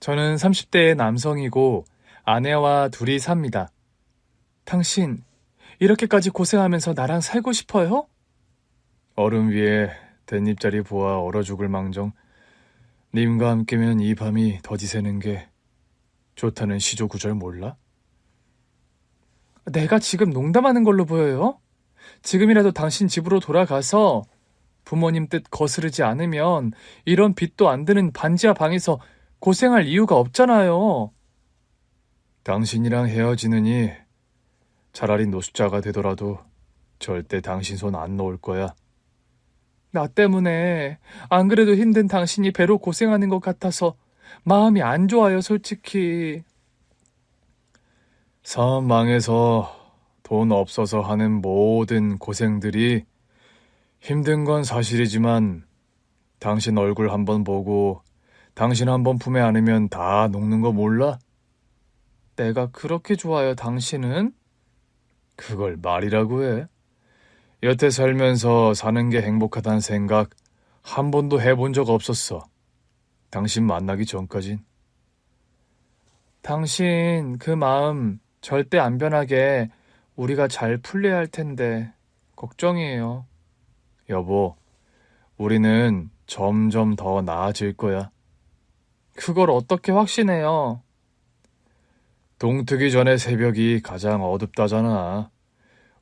저는 30대의 남성이고 아내와 둘이 삽니다. 당신, 이렇게까지 고생하면서 나랑 살고 싶어요? 얼음 위에 댄잎자리 보아 얼어 죽을 망정. 님과 함께면 이 밤이 더디 새는 게 좋다는 시조 구절 몰라? 내가 지금 농담하는 걸로 보여요? 지금이라도 당신 집으로 돌아가서 부모님 뜻 거스르지 않으면 이런 빚도 안 드는 반지하 방에서 고생할 이유가 없잖아요. 당신이랑 헤어지느니 차라리 노숙자가 되더라도 절대 당신 손 안 놓을 거야. 나 때문에 안 그래도 힘든 당신이 배로 고생하는 것 같아서 마음이 안 좋아요, 솔직히. 사업 망해서 돈 없어서 하는 모든 고생들이 힘든 건 사실이지만 당신 얼굴 한번 보고 당신 한번 품에 안으면 다 녹는 거 몰라? 내가 그렇게 좋아요, 당신은? 그걸 말이라고 해. 여태 살면서 사는 게 행복하다는 생각 한 번도 해본 적 없었어. 당신 만나기 전까진. 당신 그 마음 절대 안 변하게 우리가 잘 풀려야 할 텐데 걱정이에요. 여보, 우리는 점점 더 나아질 거야. 그걸 어떻게 확신해요? 동트기 전에 새벽이 가장 어둡다잖아.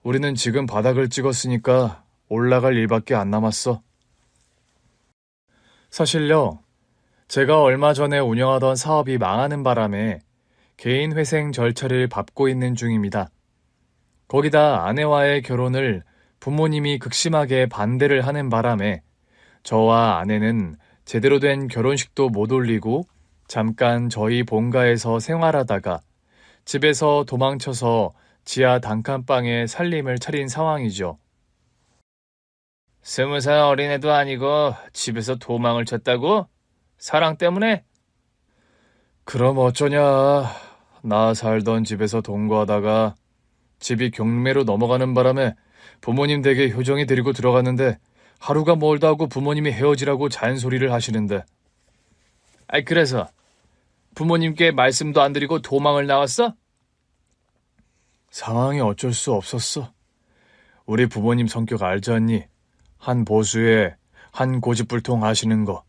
우리는 지금 바닥을 찍었으니까 올라갈 일밖에 안 남았어. 사실요, 제가 얼마 전에 운영하던 사업이 망하는 바람에 개인 회생 절차를 밟고 있는 중입니다. 거기다 아내와의 결혼을 부모님이 극심하게 반대를 하는 바람에 저와 아내는 제대로 된 결혼식도 못 올리고 잠깐 저희 본가에서 생활하다가 집에서 도망쳐서 지하 단칸방에 살림을 차린 상황이죠. 20살 어린애도 아니고 집에서 도망을 쳤다고? 사랑 때문에? 그럼 어쩌냐. 나 살던 집에서 동거하다가 집이 경매로 넘어가는 바람에 부모님 댁에 효정이 데리고 들어갔는데 하루가 멀다 하고 부모님이 헤어지라고 잔소리를 하시는데. 아이, 그래서 부모님께 말씀도 안 드리고 도망을 나왔어? 상황이 어쩔 수 없었어. 우리 부모님 성격 알지 않니? 한 보수에 한 고집불통 하시는 거.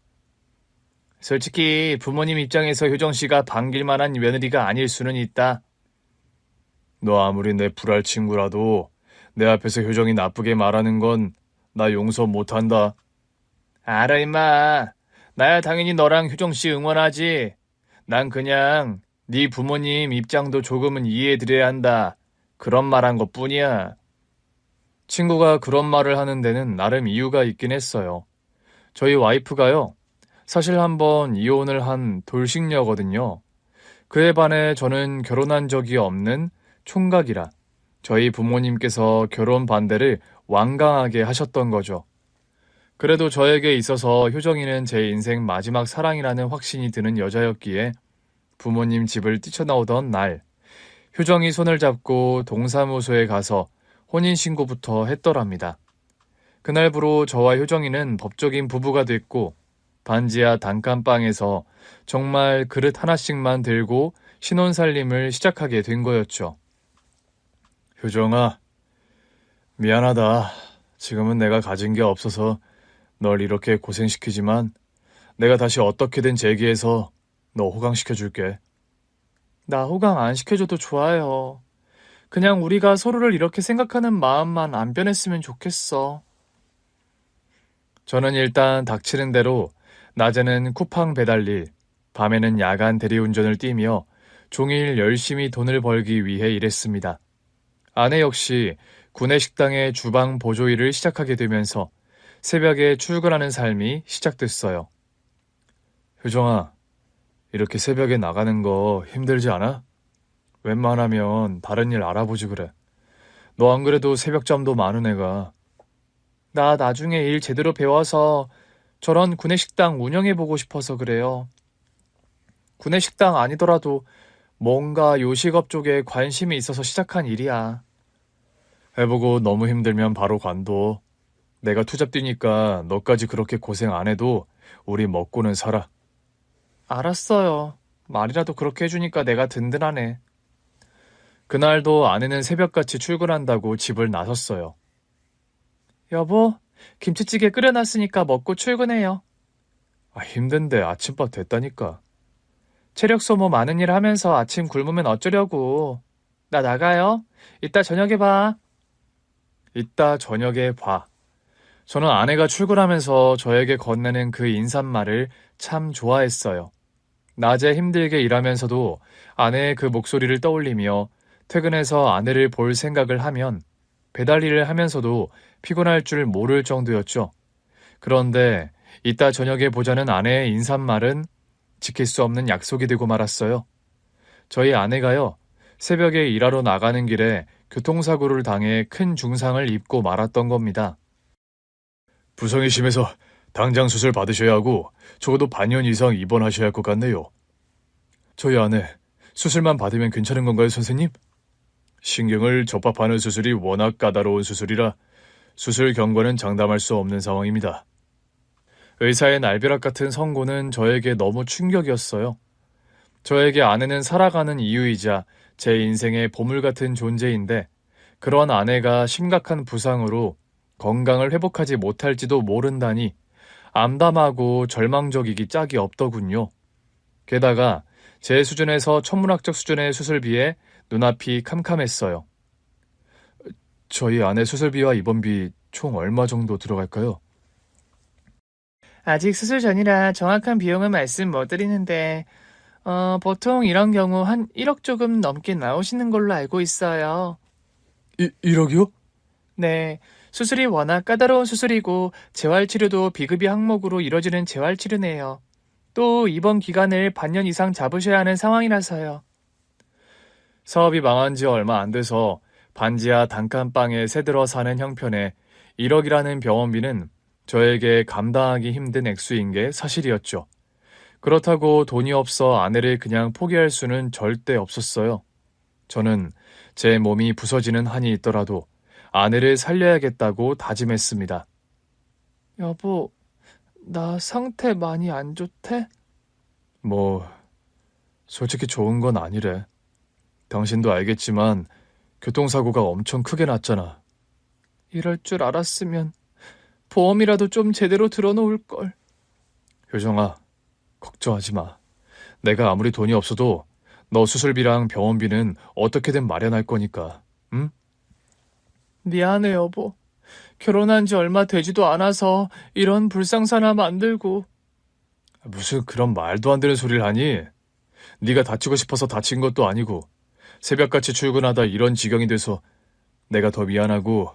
솔직히 부모님 입장에서 효정 씨가 반길 만한 며느리가 아닐 수는 있다. 너 아무리 내 불알 친구라도 내 앞에서 효정이 나쁘게 말하는 건 나 용서 못한다. 알아, 임마. 나야 당연히 너랑 효정 씨 응원하지. 난 그냥 네 부모님 입장도 조금은 이해해드려야 한다. 그런 말 한 것뿐이야. 친구가 그런 말을 하는 데는 나름 이유가 있긴 했어요. 저희 와이프가요, 사실 한번 이혼을 한 돌싱녀거든요. 그에 반해 저는 결혼한 적이 없는 총각이라 저희 부모님께서 결혼 반대를 완강하게 하셨던 거죠. 그래도 저에게 있어서 효정이는 제 인생 마지막 사랑이라는 확신이 드는 여자였기에 부모님 집을 뛰쳐나오던 날, 효정이 손을 잡고 동사무소에 가서 혼인신고부터 했더랍니다. 그날부로 저와 효정이는 법적인 부부가 됐고 반지하 단칸방에서 정말 그릇 하나씩만 들고 신혼살림을 시작하게 된 거였죠. 효정아, 미안하다. 지금은 내가 가진 게 없어서 널 이렇게 고생시키지만 내가 다시 어떻게든 재기해서 너 호강시켜줄게. 나 호강 안 시켜줘도 좋아요. 그냥 우리가 서로를 이렇게 생각하는 마음만 안 변했으면 좋겠어. 저는 일단 닥치는 대로 낮에는 쿠팡 배달일, 밤에는 야간 대리운전을 뛰며 종일 열심히 돈을 벌기 위해 일했습니다. 아내 역시 구내식당의 주방 보조 일을 시작하게 되면서 새벽에 출근하는 삶이 시작됐어요. 효정아, 이렇게 새벽에 나가는 거 힘들지 않아? 웬만하면 다른 일 알아보지 그래. 너 안 그래도 새벽잠도 많은 애가. 나 나중에 일 제대로 배워서 저런 구내식당 운영해보고 싶어서 그래요. 구내식당 아니더라도 뭔가 요식업 쪽에 관심이 있어서 시작한 일이야. 해보고 너무 힘들면 바로 관둬. 내가 투잡 뛰니까 너까지 그렇게 고생 안 해도 우리 먹고는 살아. 알았어요. 말이라도 그렇게 해주니까 내가 든든하네. 그날도 아내는 새벽같이 출근한다고 집을 나섰어요. 여보, 김치찌개 끓여놨으니까 먹고 출근해요. 힘든데 아침밥 됐다니까. 체력 소모 많은 일 하면서 아침 굶으면 어쩌려고. 나 나가요. 이따 저녁에 봐. 이따 저녁에 봐. 저는 아내가 출근하면서 저에게 건네는 그 인사말을 참 좋아했어요. 낮에 힘들게 일하면서도 아내의 그 목소리를 떠올리며 퇴근해서 아내를 볼 생각을 하면 배달 일을 하면서도 피곤할 줄 모를 정도였죠. 그런데 이따 저녁에 보자는 아내의 인사말은 지킬 수 없는 약속이 되고 말았어요. 저희 아내가요, 새벽에 일하러 나가는 길에 교통사고를 당해 큰 중상을 입고 말았던 겁니다. 부상이 심해서 당장 수술 받으셔야 하고 적어도 반년 이상 입원하셔야 할 것 같네요. 저희 아내, 수술만 받으면 괜찮은 건가요, 선생님? 신경을 접합하는 수술이 워낙 까다로운 수술이라 수술 경과는 장담할 수 없는 상황입니다. 의사의 날벼락 같은 선고는 저에게 너무 충격이었어요. 저에게 아내는 살아가는 이유이자 제 인생의 보물 같은 존재인데 그런 아내가 심각한 부상으로 건강을 회복하지 못할지도 모른다니 암담하고 절망적이기 짝이 없더군요. 게다가 제 수준에서 천문학적 수준의 수술비에 눈앞이 캄캄했어요. 저희 아내 수술비와 입원비 총 얼마 정도 들어갈까요? 아직 수술 전이라 정확한 비용은 말씀 못 드리는데 보통 이런 경우 한 1억 조금 넘게 나오시는 걸로 알고 있어요. 1억이요? 네, 수술이 워낙 까다로운 수술이고 재활치료도 비급여 항목으로 이뤄지는 재활치료네요. 또 입원 기간을 반년 이상 잡으셔야 하는 상황이라서요. 사업이 망한 지 얼마 안 돼서 반지하 단칸방에 새들어 사는 형편에 1억이라는 병원비는 저에게 감당하기 힘든 액수인 게 사실이었죠. 그렇다고 돈이 없어 아내를 그냥 포기할 수는 절대 없었어요. 저는 제 몸이 부서지는 한이 있더라도 아내를 살려야겠다고 다짐했습니다. 여보, 나 상태 많이 안 좋대? 솔직히 좋은 건 아니래. 당신도 알겠지만 교통사고가 엄청 크게 났잖아. 이럴 줄 알았으면 보험이라도 좀 제대로 들어놓을걸. 효정아, 걱정하지 마. 내가 아무리 돈이 없어도 너 수술비랑 병원비는 어떻게든 마련할 거니까, 응? 미안해, 여보. 결혼한 지 얼마 되지도 않아서 이런 불상사나 만들고. 무슨 그런 말도 안 되는 소리를 하니? 네가 다치고 싶어서 다친 것도 아니고 새벽같이 출근하다 이런 지경이 돼서 내가 더 미안하고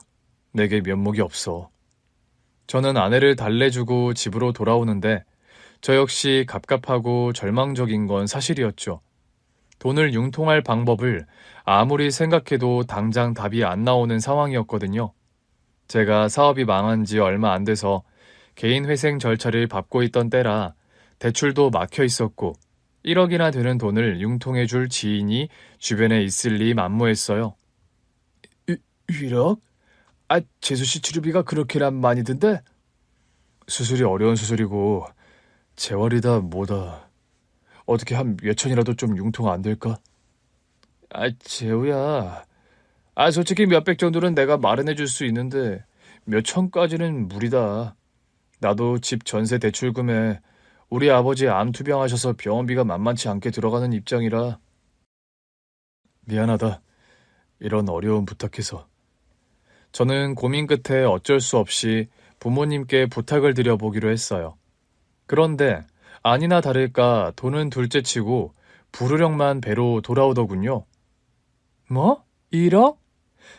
내게 면목이 없어. 저는 아내를 달래주고 집으로 돌아오는데 저 역시 갑갑하고 절망적인 건 사실이었죠. 돈을 융통할 방법을 아무리 생각해도 당장 답이 안 나오는 상황이었거든요. 제가 사업이 망한 지 얼마 안 돼서 개인 회생 절차를 밟고 있던 때라 대출도 막혀 있었고 1억이나 되는 돈을 융통해 줄 지인이 주변에 있을 리 만무했어요. 1억? 재수씨 치료비가 그렇게나 많이 든대? 수술이 어려운 수술이고 재활이다 뭐다. 어떻게 한 몇천이라도 좀 융통 안 될까? 재우야. 솔직히 몇백 정도는 내가 마련해 줄 수 있는데 몇천까지는 무리다. 나도 집 전세 대출금에 우리 아버지 암투병하셔서 병원비가 만만치 않게 들어가는 입장이라. 미안하다. 이런 어려운 부탁해서. 저는 고민 끝에 어쩔 수 없이 부모님께 부탁을 드려보기로 했어요. 그런데 아니나 다를까 돈은 둘째치고 불우령만 배로 돌아오더군요. 뭐? 1억?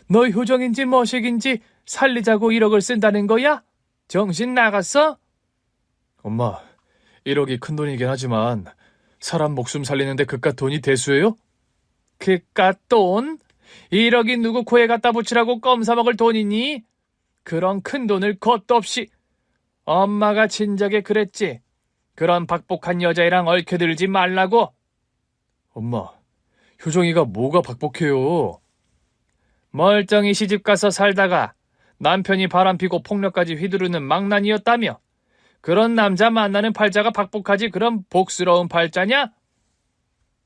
너 효정인지 머식인지 살리자고 1억을 쓴다는 거야? 정신 나갔어? 엄마, 1억이 큰 돈이긴 하지만 사람 목숨 살리는데 그깟 돈이 대수예요? 그깟 돈? 1억이 누구 코에 갖다 붙이라고 껌 사먹을 돈이니? 그런 큰 돈을 겁도 없이. 엄마가 진작에 그랬지. 그런 박복한 여자애랑 얽혀들지 말라고. 엄마, 효정이가 뭐가 박복해요? 멀쩡히 시집가서 살다가 남편이 바람피고 폭력까지 휘두르는 망난이었다며. 그런 남자 만나는 팔자가 박복하지 그런 복스러운 팔자냐?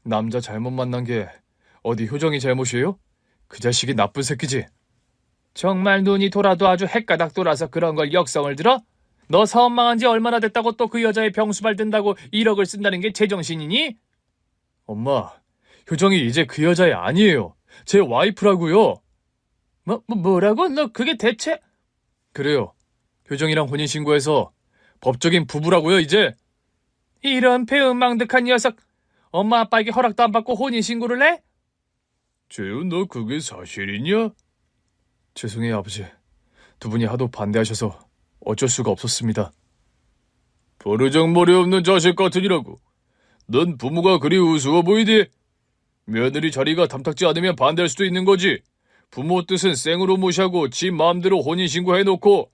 남자 잘못 만난 게 어디 효정이 잘못이에요? 그 자식이 나쁜 새끼지. 정말 눈이 돌아도 아주 헷가닥 돌아서 그런 걸 역성을 들어? 너 사업 망한 지 얼마나 됐다고 또 그 여자의 병수발 든다고 1억을 쓴다는 게 제정신이니? 엄마, 효정이 이제 그 여자애 아니에요. 제 와이프라고요. 뭐라고? 너 그게 대체? 그래요. 효정이랑 혼인신고해서 법적인 부부라고요, 이제. 이런 배은망덕한 녀석. 엄마 아빠에게 허락도 안 받고 혼인신고를 해? 재훈, 너 그게 사실이냐? 죄송해요, 아버지. 두 분이 하도 반대하셔서 어쩔 수가 없었습니다. 버르장머리 없는 자식 같으니라고. 넌 부모가 그리 우스워 보이디? 며느리 자리가 탐탁지 않으면 반대할 수도 있는 거지. 부모 뜻은 생으로 무시하고 지 마음대로 혼인신고 해놓고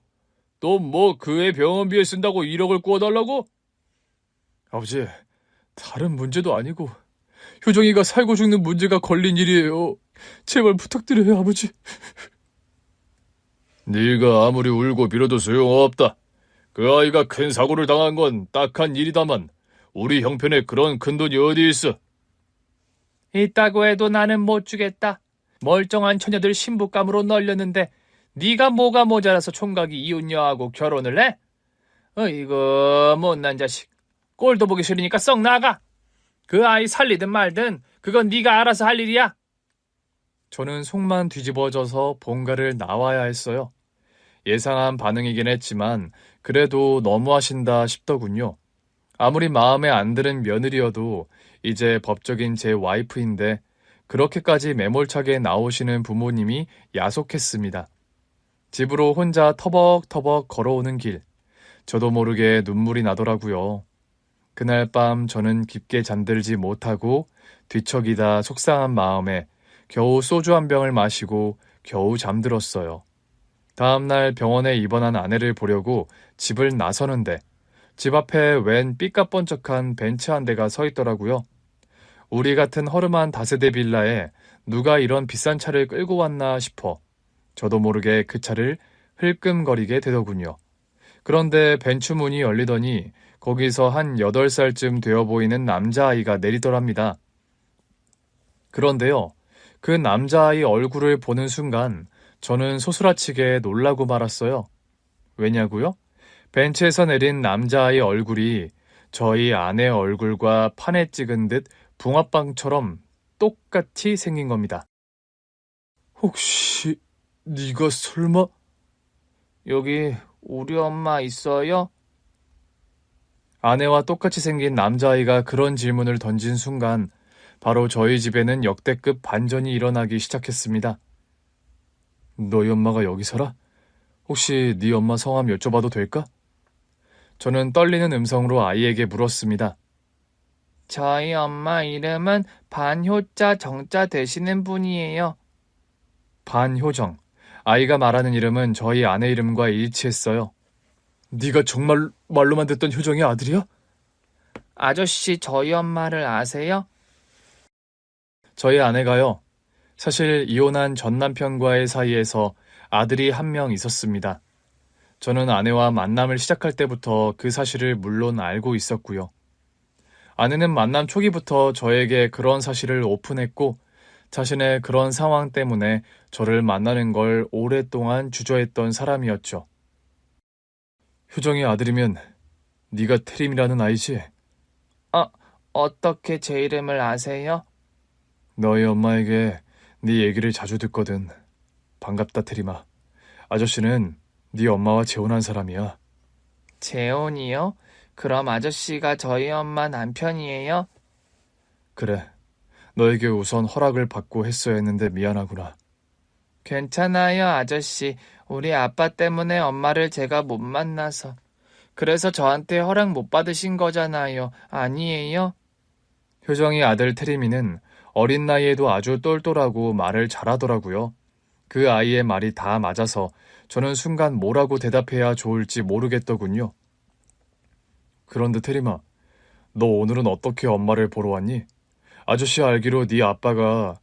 또 뭐 그애 병원비에 쓴다고 1억을 구워달라고? 아버지, 다른 문제도 아니고 효정이가 살고 죽는 문제가 걸린 일이에요. 제발 부탁드려요, 아버지. 네가 아무리 울고 빌어도 소용없다. 그 아이가 큰 사고를 당한 건 딱한 일이다만 우리 형편에 그런 큰돈이 어디 있어? 있다고 해도 나는 못 주겠다. 멀쩡한 처녀들 신부감으로 널렸는데 네가 뭐가 모자라서 총각이 이웃녀하고 결혼을 해? 어이구 못난 자식. 꼴도 보기 싫으니까 썩 나가. 그 아이 살리든 말든 그건 네가 알아서 할 일이야. 저는 속만 뒤집어져서 본가를 나와야 했어요. 예상한 반응이긴 했지만 그래도 너무하신다 싶더군요. 아무리 마음에 안 드는 며느리여도 이제 법적인 제 와이프인데 그렇게까지 매몰차게 나오시는 부모님이 야속했습니다. 집으로 혼자 터벅터벅 걸어오는 길, 저도 모르게 눈물이 나더라고요. 그날 밤 저는 깊게 잠들지 못하고 뒤척이다 속상한 마음에 겨우 소주 한 병을 마시고 겨우 잠들었어요. 다음날 병원에 입원한 아내를 보려고 집을 나서는데 집 앞에 웬 삐까뻔쩍한 벤츠 한 대가 서 있더라고요. 우리 같은 허름한 다세대 빌라에 누가 이런 비싼 차를 끌고 왔나 싶어 저도 모르게 그 차를 흘끔거리게 되더군요. 그런데 벤츠 문이 열리더니 거기서 한 8살쯤 되어 보이는 남자아이가 내리더랍니다. 그런데요, 그 남자아이 얼굴을 보는 순간 저는 소스라치게 놀라고 말았어요. 왜냐고요? 벤츠에서 내린 남자아이 얼굴이 저희 아내 얼굴과 판에 찍은 듯 붕어빵처럼 똑같이 생긴 겁니다. 혹시 네가 설마? 여기 우리 엄마 있어요? 아내와 똑같이 생긴 남자아이가 그런 질문을 던진 순간 바로 저희 집에는 역대급 반전이 일어나기 시작했습니다. 너희 엄마가 여기 살아? 혹시 네 엄마 성함 여쭤봐도 될까? 저는 떨리는 음성으로 아이에게 물었습니다. 저희 엄마 이름은 반효자 정자 되시는 분이에요. 반효정. 아이가 말하는 이름은 저희 아내 이름과 일치했어요. 네가 정말 말로만 듣던 효정의 아들이야? 아저씨 저희 엄마를 아세요? 저희 아내가요. 사실 이혼한 전 남편과의 사이에서 아들이 한 명 있었습니다. 저는 아내와 만남을 시작할 때부터 그 사실을 물론 알고 있었고요. 아내는 만남 초기부터 저에게 그런 사실을 오픈했고 자신의 그런 상황 때문에 저를 만나는 걸 오랫동안 주저했던 사람이었죠. 효정의 아들이면 네가 태림이라는 아이지? 어떻게 제 이름을 아세요? 너희 엄마에게 네 얘기를 자주 듣거든. 반갑다, 태림아. 아저씨는 네 엄마와 재혼한 사람이야. 재혼이요? 그럼 아저씨가 저희 엄마 남편이에요? 그래. 너에게 우선 허락을 받고 했어야 했는데 미안하구나. 괜찮아요, 아저씨. 우리 아빠 때문에 엄마를 제가 못 만나서. 그래서 저한테 허락 못 받으신 거잖아요. 아니에요? 효정이 아들 태림이는 어린 나이에도 아주 똘똘하고 말을 잘하더라고요. 그 아이의 말이 다 맞아서 저는 순간 뭐라고 대답해야 좋을지 모르겠더군요. 그런데 태림아, 너 오늘은 어떻게 엄마를 보러 왔니? 아저씨 알기로 네 아빠가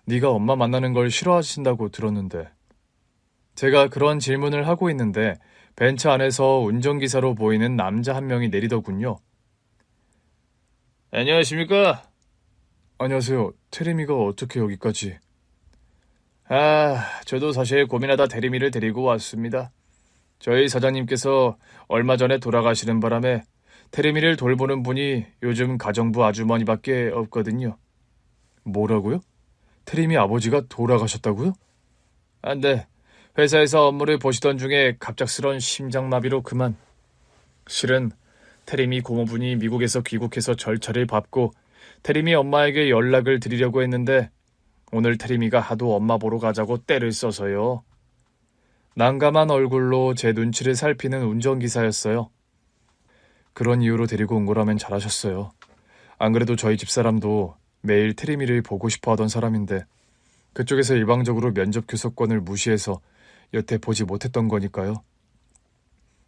네가 엄마 만나는 걸 싫어하신다고 들었는데. 제가 그런 질문을 하고 있는데 벤츠 안에서 운전기사로 보이는 남자 한 명이 내리더군요. 안녕하십니까? 안녕하세요. 테리미가 어떻게 여기까지? 저도 사실 고민하다 테리미를 데리고 왔습니다. 저희 사장님께서 얼마 전에 돌아가시는 바람에 테리미를 돌보는 분이 요즘 가정부 아주머니밖에 없거든요. 뭐라고요? 테리미 아버지가 돌아가셨다고요? 네. 회사에서 업무를 보시던 중에 갑작스런 심장마비로 그만. 실은 테리미 고모분이 미국에서 귀국해서 절차를 밟고 테리미 엄마에게 연락을 드리려고 했는데 오늘 테리미가 하도 엄마 보러 가자고 떼를 써서요. 난감한 얼굴로 제 눈치를 살피는 운전기사였어요. 그런 이유로 데리고 온 거라면 잘하셨어요. 안 그래도 저희 집사람도 매일 테리미를 보고 싶어 하던 사람인데 그쪽에서 일방적으로 면접 교섭권을 무시해서 여태 보지 못했던 거니까요.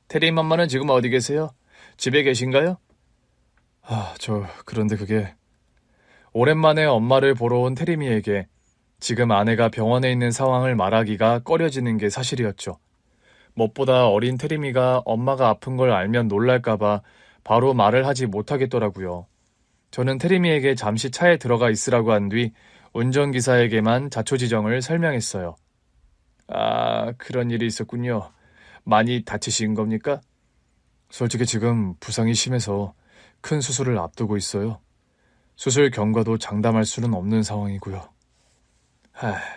테리미 엄마는 지금 어디 계세요? 집에 계신가요? 그런데 그게 오랜만에 엄마를 보러 온 테리미에게 지금 아내가 병원에 있는 상황을 말하기가 꺼려지는 게 사실이었죠. 무엇보다 어린 테리미가 엄마가 아픈 걸 알면 놀랄까봐 바로 말을 하지 못하겠더라고요. 저는 테리미에게 잠시 차에 들어가 있으라고 한 뒤 운전기사에게만 자초지정을 설명했어요. 그런 일이 있었군요. 많이 다치신 겁니까? 솔직히 지금 부상이 심해서 큰 수술을 앞두고 있어요. 수술 경과도 장담할 수는 없는 상황이고요.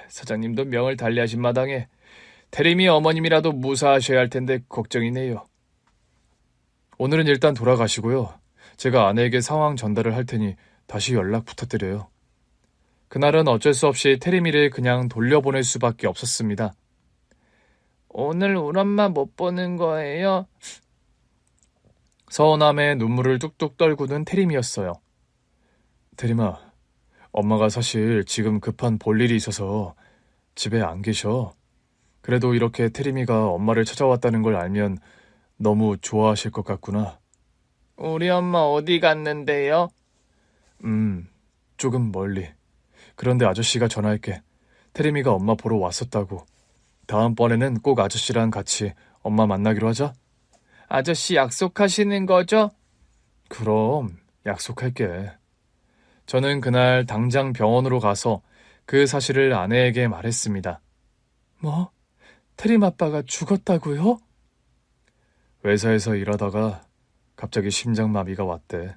사장님도 명을 달리하신 마당에 테리미 어머님이라도 무사하셔야 할 텐데 걱정이네요. 오늘은 일단 돌아가시고요. 제가 아내에게 상황 전달을 할 테니 다시 연락 부탁드려요. 그날은 어쩔 수 없이 테리미를 그냥 돌려보낼 수밖에 없었습니다. 오늘 우리 엄마 못 보는 거예요? 서운함에 눈물을 뚝뚝 떨구는 테리미였어요. 테리마, 엄마가 사실 지금 급한 볼일이 있어서 집에 안 계셔. 그래도 이렇게 테리미가 엄마를 찾아왔다는 걸 알면 너무 좋아하실 것 같구나. 우리 엄마 어디 갔는데요? 조금 멀리. 그런데 아저씨가 전화할게. 테리미가 엄마 보러 왔었다고. 다음번에는 꼭 아저씨랑 같이 엄마 만나기로 하자. 아저씨 약속하시는 거죠? 그럼 약속할게. 저는 그날 당장 병원으로 가서 그 사실을 아내에게 말했습니다. 뭐? 테림 아빠가 죽었다고요? 회사에서 일하다가 갑자기 심장마비가 왔대.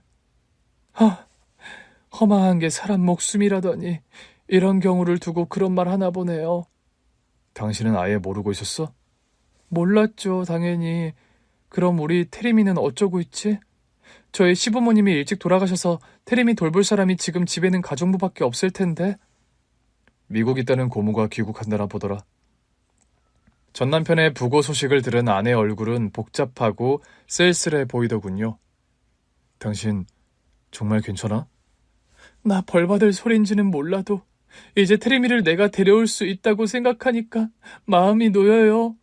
허망한 게 사람 목숨이라더니 이런 경우를 두고 그런 말 하나 보네요. 당신은 아예 모르고 있었어? 몰랐죠, 당연히. 그럼 우리 테리미는 어쩌고 있지? 저희 시부모님이 일찍 돌아가셔서 테리미 돌볼 사람이 지금 집에는 가정부밖에 없을 텐데. 미국 있다는 고모가 귀국한다나 보더라. 전 남편의 부고 소식을 들은 아내 얼굴은 복잡하고 쓸쓸해 보이더군요. 당신 정말 괜찮아? 나 벌받을 소린지는 몰라도 이제 테리미를 내가 데려올 수 있다고 생각하니까 마음이 놓여요.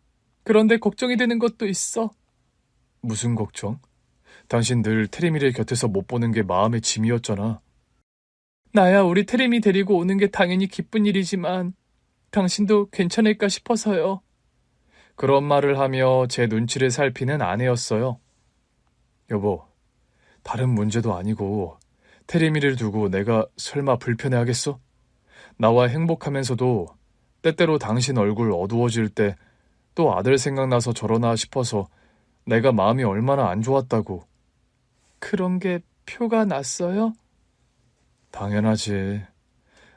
그런데 걱정이 되는 것도 있어. 무슨 걱정? 당신 늘 테리미를 곁에서 못 보는 게 마음의 짐이었잖아. 나야 우리 테리미 데리고 오는 게 당연히 기쁜 일이지만 당신도 괜찮을까 싶어서요. 그런 말을 하며 제 눈치를 살피는 아내였어요. 여보, 다른 문제도 아니고 테리미를 두고 내가 설마 불편해하겠어? 나와 행복하면서도 때때로 당신 얼굴 어두워질 때 또 아들 생각나서 저러나 싶어서 내가 마음이 얼마나 안 좋았다고. 그런 게 표가 났어요? 당연하지.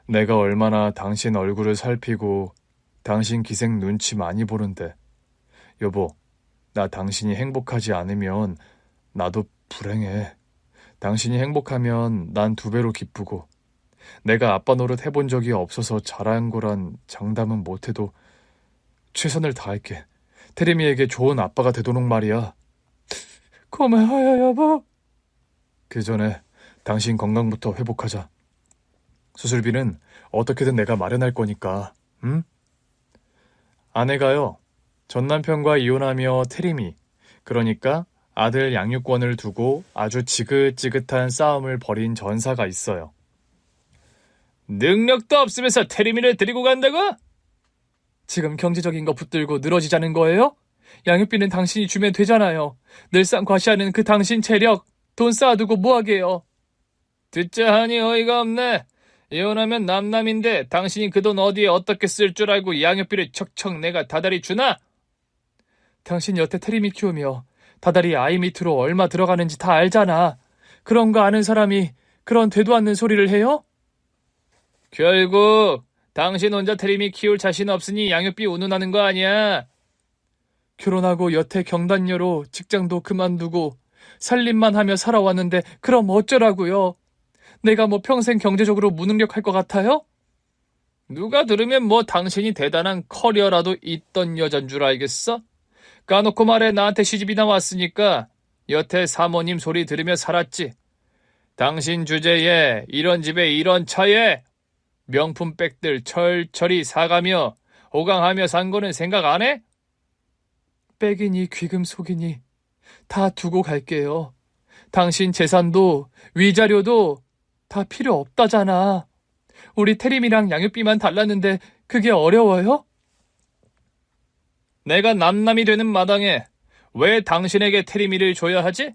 내가 얼마나 당신 얼굴을 살피고 당신 기생 눈치 많이 보는데. 여보, 나 당신이 행복하지 않으면 나도 불행해. 당신이 행복하면 난 2배로 기쁘고 내가 아빠 노릇 해본 적이 없어서 잘한 거란 장담은 못해도 최선을 다할게. 테리미에게 좋은 아빠가 되도록 말이야. 고마워요, 여보. 그 전에 당신 건강부터 회복하자. 수술비는 어떻게든 내가 마련할 거니까, 응? 아내가요, 전 남편과 이혼하며 테리미, 그러니까 아들 양육권을 두고 아주 지긋지긋한 싸움을 벌인 전사가 있어요. 능력도 없으면서 테리미를 데리고 간다고? 지금 경제적인 거 붙들고 늘어지자는 거예요? 양육비는 당신이 주면 되잖아요. 늘상 과시하는 그 당신 체력, 돈 쌓아두고 뭐하게요? 듣자 하니 어이가 없네. 이혼하면 남남인데 당신이 그 돈 어디에 어떻게 쓸 줄 알고 양육비를 척척 내가 다달이 주나? 당신 여태 테리미 키우며 다달이 아이 밑으로 얼마 들어가는지 다 알잖아. 그런 거 아는 사람이 그런 되도 않는 소리를 해요? 결국 당신 혼자 테리미 키울 자신 없으니 양육비 운운하는 거 아니야? 결혼하고 여태 경단녀로 직장도 그만두고 살림만 하며 살아왔는데 그럼 어쩌라고요? 내가 뭐 평생 경제적으로 무능력할 것 같아요? 누가 들으면 뭐 당신이 대단한 커리어라도 있던 여잔 줄 알겠어? 까놓고 말해 나한테 시집이나 왔으니까 여태 사모님 소리 들으며 살았지. 당신 주제에 이런 집에 이런 차에 명품 백들 철철이 사가며 호강하며 산 거는 생각 안 해? 백이니 귀금 속이니 다 두고 갈게요. 당신 재산도 위자료도 다 필요 없다잖아. 우리 태림이랑 양육비만 달랐는데 그게 어려워요? 내가 남남이 되는 마당에 왜 당신에게 태림이를 줘야 하지?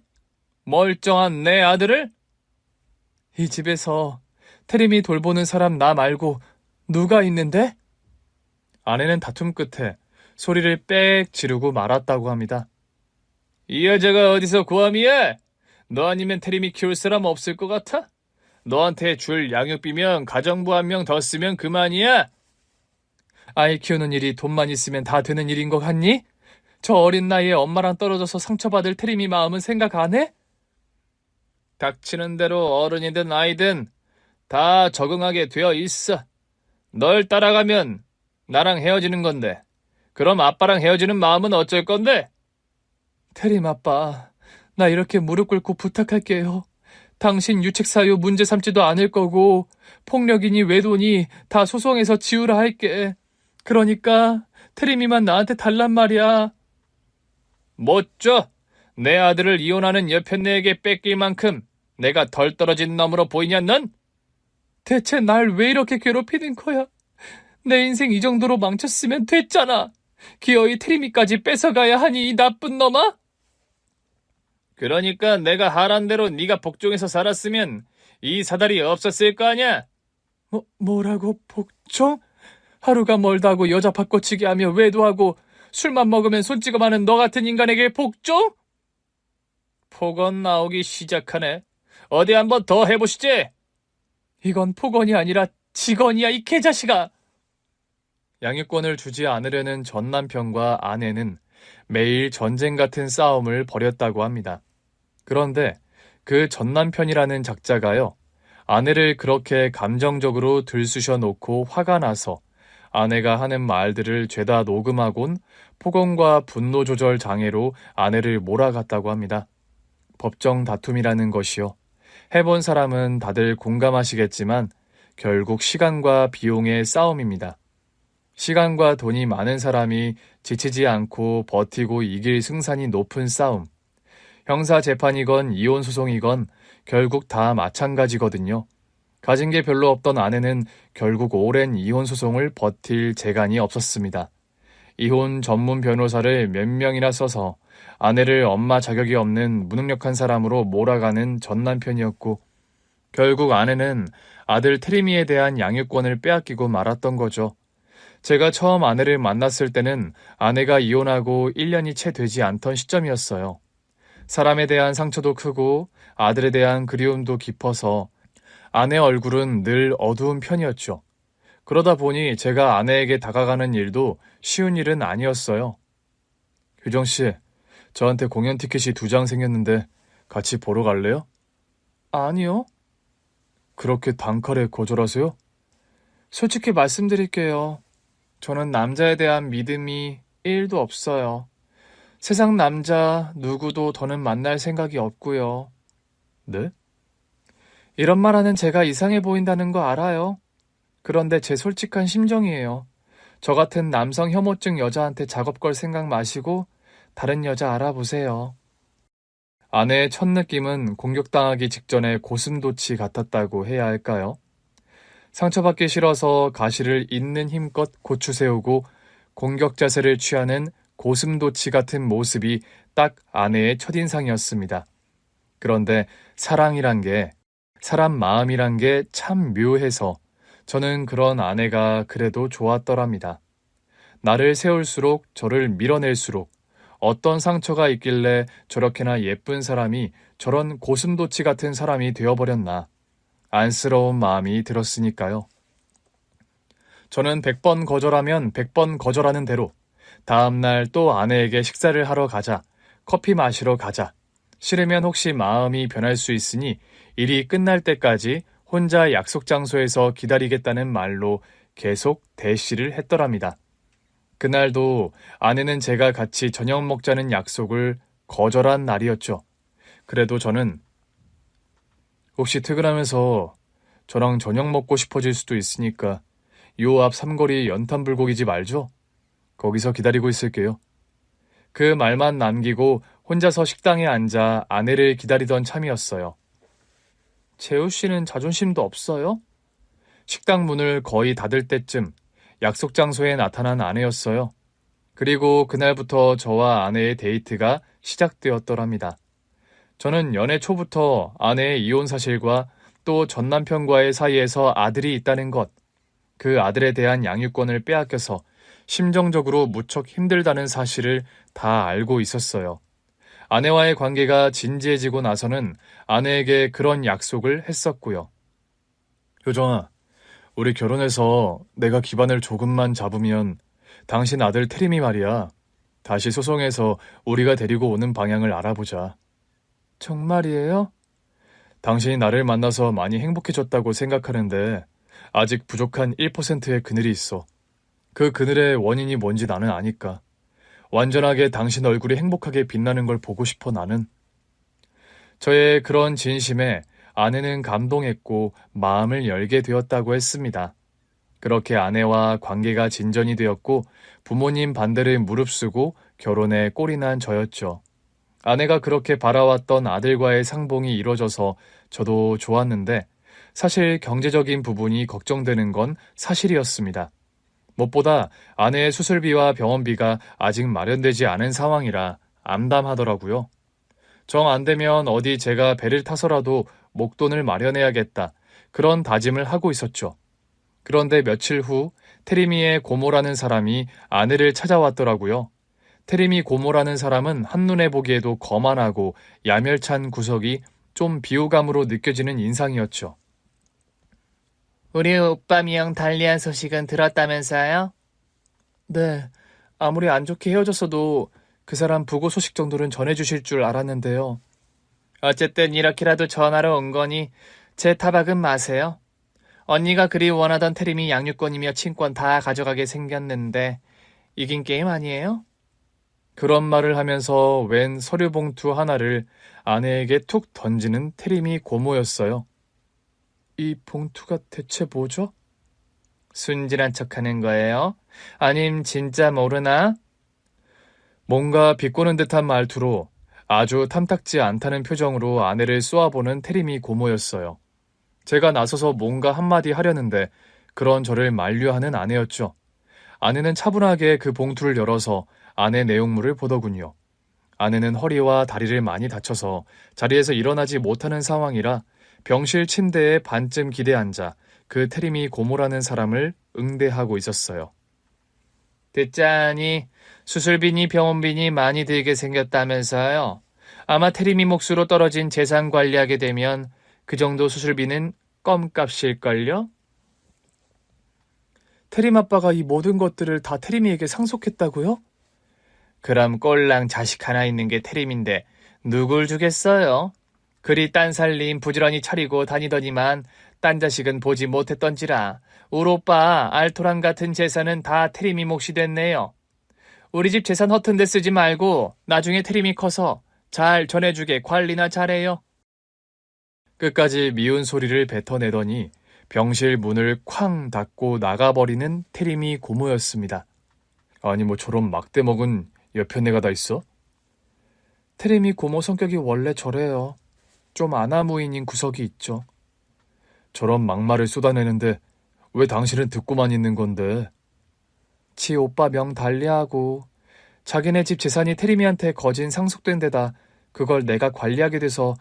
멀쩡한 내 아들을? 이 집에서 태림이 돌보는 사람 나 말고 누가 있는데? 아내는 다툼 끝에 소리를 빽 지르고 말았다고 합니다. 이 여자가 어디서 고함이야? 너 아니면 태림이 키울 사람 없을 것 같아? 너한테 줄 양육비면 가정부 한 명 더 쓰면 그만이야? 아이 키우는 일이 돈만 있으면 다 되는 일인 것 같니? 저 어린 나이에 엄마랑 떨어져서 상처받을 태림이 마음은 생각 안 해? 닥치는 대로 어른이든 아이든 다 적응하게 되어 있어. 널 따라가면 나랑 헤어지는 건데 그럼 아빠랑 헤어지는 마음은 어쩔 건데? 태림 아빠, 나 이렇게 무릎 꿇고 부탁할게요. 당신 유책 사유 문제 삼지도 않을 거고 폭력이니 외도니 다 소송해서 지우라 할게. 그러니까 태림이만 나한테 달란 말이야. 못 줘. 내 아들을 이혼하는 여편네에게 뺏길 만큼 내가 덜 떨어진 놈으로 보이냐 넌? 대체 날 왜 이렇게 괴롭히는 거야? 내 인생 이 정도로 망쳤으면 됐잖아. 기어이 태림이까지 뺏어가야 하니 이 나쁜 놈아? 그러니까 내가 하란 대로 네가 복종해서 살았으면 이 사달이 없었을 거 아냐? 뭐라고 복종? 하루가 멀다고 여자 바꿔치기 하며 외도하고 술만 먹으면 손찌검하는 너 같은 인간에게 복종? 폭언 나오기 시작하네. 어디 한번 더 해보시지. 이건 폭언이 아니라 직언이야 이 개자식아. 양육권을 주지 않으려는 전 남편과 아내는 매일 전쟁 같은 싸움을 벌였다고 합니다. 그런데 그 전 남편이라는 작자가요, 아내를 그렇게 감정적으로 들쑤셔 놓고 화가 나서 아내가 하는 말들을 죄다 녹음하곤 폭언과 분노 조절 장애로 아내를 몰아갔다고 합니다. 법정 다툼이라는 것이요. 해본 사람은 다들 공감하시겠지만 결국 시간과 비용의 싸움입니다. 시간과 돈이 많은 사람이 지치지 않고 버티고 이길 승산이 높은 싸움. 형사 재판이건 이혼 소송이건 결국 다 마찬가지거든요. 가진 게 별로 없던 아내는 결국 오랜 이혼 소송을 버틸 재간이 없었습니다. 이혼 전문 변호사를 몇 명이나 써서 아내를 엄마 자격이 없는 무능력한 사람으로 몰아가는 전 남편이었고, 결국 아내는 아들 태림이에 대한 양육권을 빼앗기고 말았던 거죠. 제가 처음 아내를 만났을 때는 아내가 이혼하고 1년이 채 되지 않던 시점이었어요. 사람에 대한 상처도 크고 아들에 대한 그리움도 깊어서 아내 얼굴은 늘 어두운 편이었죠. 그러다 보니 제가 아내에게 다가가는 일도 쉬운 일은 아니었어요. 효정씨, 저한테 공연 티켓이 2장 생겼는데 같이 보러 갈래요? 아니요. 그렇게 단칼에 거절하세요? 솔직히 말씀드릴게요. 저는 남자에 대한 믿음이 1도 없어요. 세상 남자 누구도 더는 만날 생각이 없고요. 네? 이런 말하는 제가 이상해 보인다는 거 알아요. 그런데 제 솔직한 심정이에요. 저 같은 남성 혐오증 여자한테 작업 걸 생각 마시고 다른 여자 알아보세요. 아내의 첫 느낌은 공격당하기 직전에 고슴도치 같았다고 해야 할까요? 상처받기 싫어서 가시를 있는 힘껏 고추세우고 공격 자세를 취하는 고슴도치 같은 모습이 딱 아내의 첫인상이었습니다. 그런데 사랑이란 게, 사람 마음이란 게 참 묘해서 저는 그런 아내가 그래도 좋았더랍니다. 나를 세울수록 저를 밀어낼수록 어떤 상처가 있길래 저렇게나 예쁜 사람이 저런 고슴도치 같은 사람이 되어버렸나. 안쓰러운 마음이 들었으니까요. 저는 100번 거절하면 100번 거절하는 대로 다음날 또 아내에게 식사를 하러 가자, 커피 마시러 가자, 싫으면 혹시 마음이 변할 수 있으니 일이 끝날 때까지 혼자 약속 장소에서 기다리겠다는 말로 계속 대시를 했더랍니다. 그날도 아내는 제가 같이 저녁 먹자는 약속을 거절한 날이었죠. 그래도 저는 혹시 퇴근하면서 저랑 저녁 먹고 싶어질 수도 있으니까 요 앞 삼거리 연탄불고기집 알죠? 거기서 기다리고 있을게요. 그 말만 남기고 혼자서 식당에 앉아 아내를 기다리던 참이었어요. 재우 씨는 자존심도 없어요? 식당 문을 거의 닫을 때쯤 약속 장소에 나타난 아내였어요. 그리고 그날부터 저와 아내의 데이트가 시작되었더랍니다. 저는 연애 초부터 아내의 이혼 사실과 또 전 남편과의 사이에서 아들이 있다는 것, 그 아들에 대한 양육권을 빼앗겨서 심정적으로 무척 힘들다는 사실을 다 알고 있었어요. 아내와의 관계가 진지해지고 나서는 아내에게 그런 약속을 했었고요. 효정아, 우리 결혼해서 내가 기반을 조금만 잡으면 당신 아들 태림이 말이야. 다시 소송해서 우리가 데리고 오는 방향을 알아보자. 정말이에요? 당신이 나를 만나서 많이 행복해졌다고 생각하는데 아직 부족한 1%의 그늘이 있어. 그 그늘의 원인이 뭔지 나는 아니까. 완전하게 당신 얼굴이 행복하게 빛나는 걸 보고 싶어 나는. 저의 그런 진심에 아내는 감동했고 마음을 열게 되었다고 했습니다. 그렇게 아내와 관계가 진전이 되었고 부모님 반대를 무릅쓰고 결혼에 꼴이 난 저였죠. 아내가 그렇게 바라왔던 아들과의 상봉이 이뤄져서 저도 좋았는데 사실 경제적인 부분이 걱정되는 건 사실이었습니다. 무엇보다 아내의 수술비와 병원비가 아직 마련되지 않은 상황이라 암담하더라고요. 정 안 되면 어디 제가 배를 타서라도 목돈을 마련해야겠다. 그런 다짐을 하고 있었죠. 그런데 며칠 후 테리미의 고모라는 사람이 아내를 찾아왔더라고요. 테리미 고모라는 사람은 한눈에 보기에도 거만하고 야멸찬 구석이 좀 비호감으로 느껴지는 인상이었죠. 우리 오빠 미영 달리한 소식은 들었다면서요? 네, 아무리 안 좋게 헤어졌어도 그 사람 부고 소식 정도는 전해주실 줄 알았는데요. 어쨌든 이렇게라도 전화로 온 거니 제 타박은 마세요. 언니가 그리 원하던 테림이 양육권이며 친권 다 가져가게 생겼는데 이긴 게임 아니에요? 그런 말을 하면서 웬 서류 봉투 하나를 아내에게 툭 던지는 테리미 고모였어요. 이 봉투가 대체 뭐죠? 순진한 척하는 거예요? 아님 진짜 모르나? 뭔가 비꼬는 듯한 말투로 아주 탐탁지 않다는 표정으로 아내를 쏘아보는 테리미 고모였어요. 제가 나서서 뭔가 한마디 하려는데 그런 저를 만류하는 아내였죠. 아내는 차분하게 그 봉투를 열어서 안의 내용물을 보더군요. 아내는 허리와 다리를 많이 다쳐서 자리에서 일어나지 못하는 상황이라 병실 침대에 반쯤 기대 앉아 그 테리미 고모라는 사람을 응대하고 있었어요. 듣자니 수술비니 병원비니 많이 들게 생겼다면서요. 아마 테리미 몫으로 떨어진 재산 관리하게 되면 그 정도 수술비는 껌값일걸요? 테림 아빠가 이 모든 것들을 다 테리미에게 상속했다고요? 그럼 꼴랑 자식 하나 있는 게 테림인데 누굴 주겠어요? 그리 딴 살림 부지런히 차리고 다니더니만 딴 자식은 보지 못했던지라 울 오빠 알토란 같은 재산은 다 테림이 몫이 됐네요. 우리 집 재산 허튼 데 쓰지 말고 나중에 테림이 커서 잘 전해주게 관리나 잘해요. 끝까지 미운 소리를 뱉어내더니 병실 문을 쾅 닫고 나가버리는 테리미 고모였습니다. 아니 뭐 저런 막대 먹은 여편네가 다 있어? 테리미 고모 성격이 원래 저래요. 좀 아나무인인 구석이 있죠. 저런 막말을 쏟아내는데 왜 당신은 듣고만 있는 건데? 지 오빠 명 달리하고 자기네 집 재산이 테리미한테 거진 상속된 데다 그걸 내가 관리하게 돼서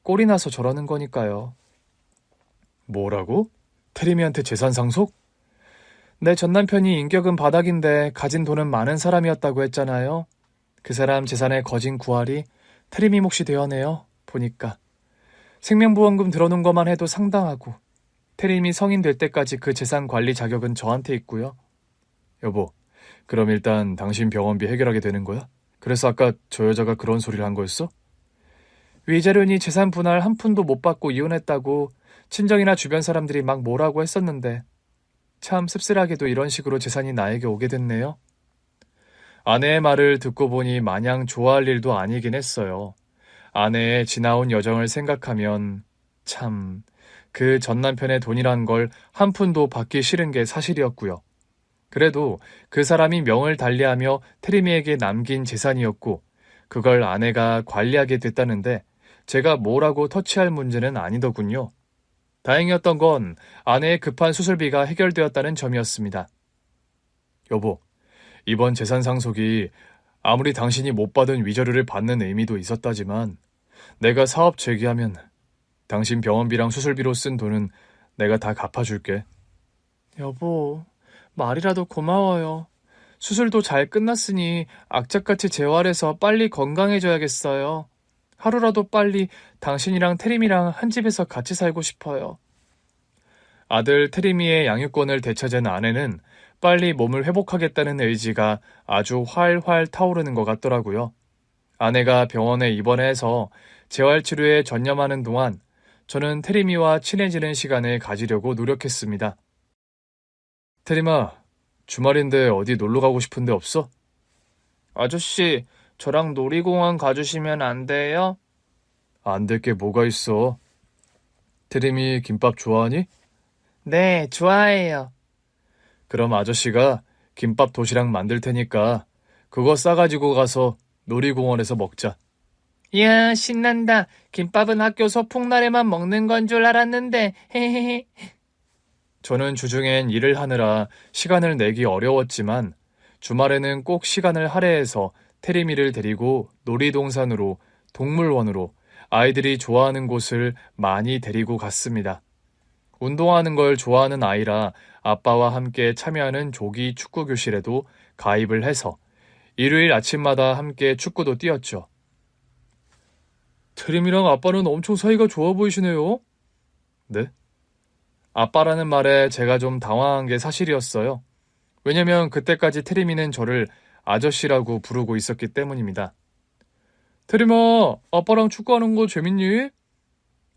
꼴이 나서 저러는 거니까요. 뭐라고? 테리미한테 재산 상속? 내 전남편이 인격은 바닥인데 가진 돈은 많은 사람이었다고 했잖아요. 그 사람 재산의 거진 9할이 테리미 몫이 되어네요. 보니까. 생명보험금 들어놓은 것만 해도 상당하고 테리미 성인 될 때까지 그 재산 관리 자격은 저한테 있고요. 여보, 그럼 일단 당신 병원비 해결하게 되는 거야? 그래서 아까 저 여자가 그런 소리를 한 거였어? 위자료니 재산 분할 한 푼도 못 받고 이혼했다고 친정이나 주변 사람들이 막 뭐라고 했었는데 참 씁쓸하게도 이런 식으로 재산이 나에게 오게 됐네요. 아내의 말을 듣고 보니 마냥 좋아할 일도 아니긴 했어요. 아내의 지나온 여정을 생각하면 참 그 전남편의 돈이란 걸 한 푼도 받기 싫은 게 사실이었고요. 그래도 그 사람이 명을 달리하며 테리미에게 남긴 재산이었고 그걸 아내가 관리하게 됐다는데 제가 뭐라고 터치할 문제는 아니더군요. 다행이었던 건 아내의 급한 수술비가 해결되었다는 점이었습니다. 여보, 이번 재산 상속이 아무리 당신이 못 받은 위자료를 받는 의미도 있었다지만 내가 사업 재개하면 당신 병원비랑 수술비로 쓴 돈은 내가 다 갚아줄게. 여보, 말이라도 고마워요. 수술도 잘 끝났으니 악착같이 재활해서 빨리 건강해져야겠어요. 하루라도 빨리 당신이랑 테리미랑 한 집에서 같이 살고 싶어요. 아들 테리미의 양육권을 되찾은 아내는 빨리 몸을 회복하겠다는 의지가 아주 활활 타오르는 것 같더라고요. 아내가 병원에 입원해서 재활치료에 전념하는 동안 저는 테리미와 친해지는 시간을 가지려고 노력했습니다. 테리마, 주말인데 어디 놀러 가고 싶은 데 없어? 아저씨, 저랑 놀이공원 가주시면 안 돼요? 안 될 게 뭐가 있어? 테리미 김밥 좋아하니? 네, 좋아해요. 그럼 아저씨가 김밥 도시락 만들 테니까 그거 싸가지고 가서 놀이공원에서 먹자. 이야, 신난다. 김밥은 학교 소풍날에만 먹는 건 줄 알았는데, 헤헤헤. 저는 주중엔 일을 하느라 시간을 내기 어려웠지만 주말에는 꼭 시간을 할애해서 테리미를 데리고 놀이동산으로, 동물원으로 아이들이 좋아하는 곳을 많이 데리고 갔습니다. 운동하는 걸 좋아하는 아이라 아빠와 함께 참여하는 조기 축구 교실에도 가입을 해서 일요일 아침마다 함께 축구도 뛰었죠. 테림이랑 아빠는 엄청 사이가 좋아 보이시네요. 네? 아빠라는 말에 제가 좀 당황한 게 사실이었어요. 왜냐면 그때까지 테리미는 저를 아저씨라고 부르고 있었기 때문입니다. 테리마, 아빠랑 축구하는 거 재밌니?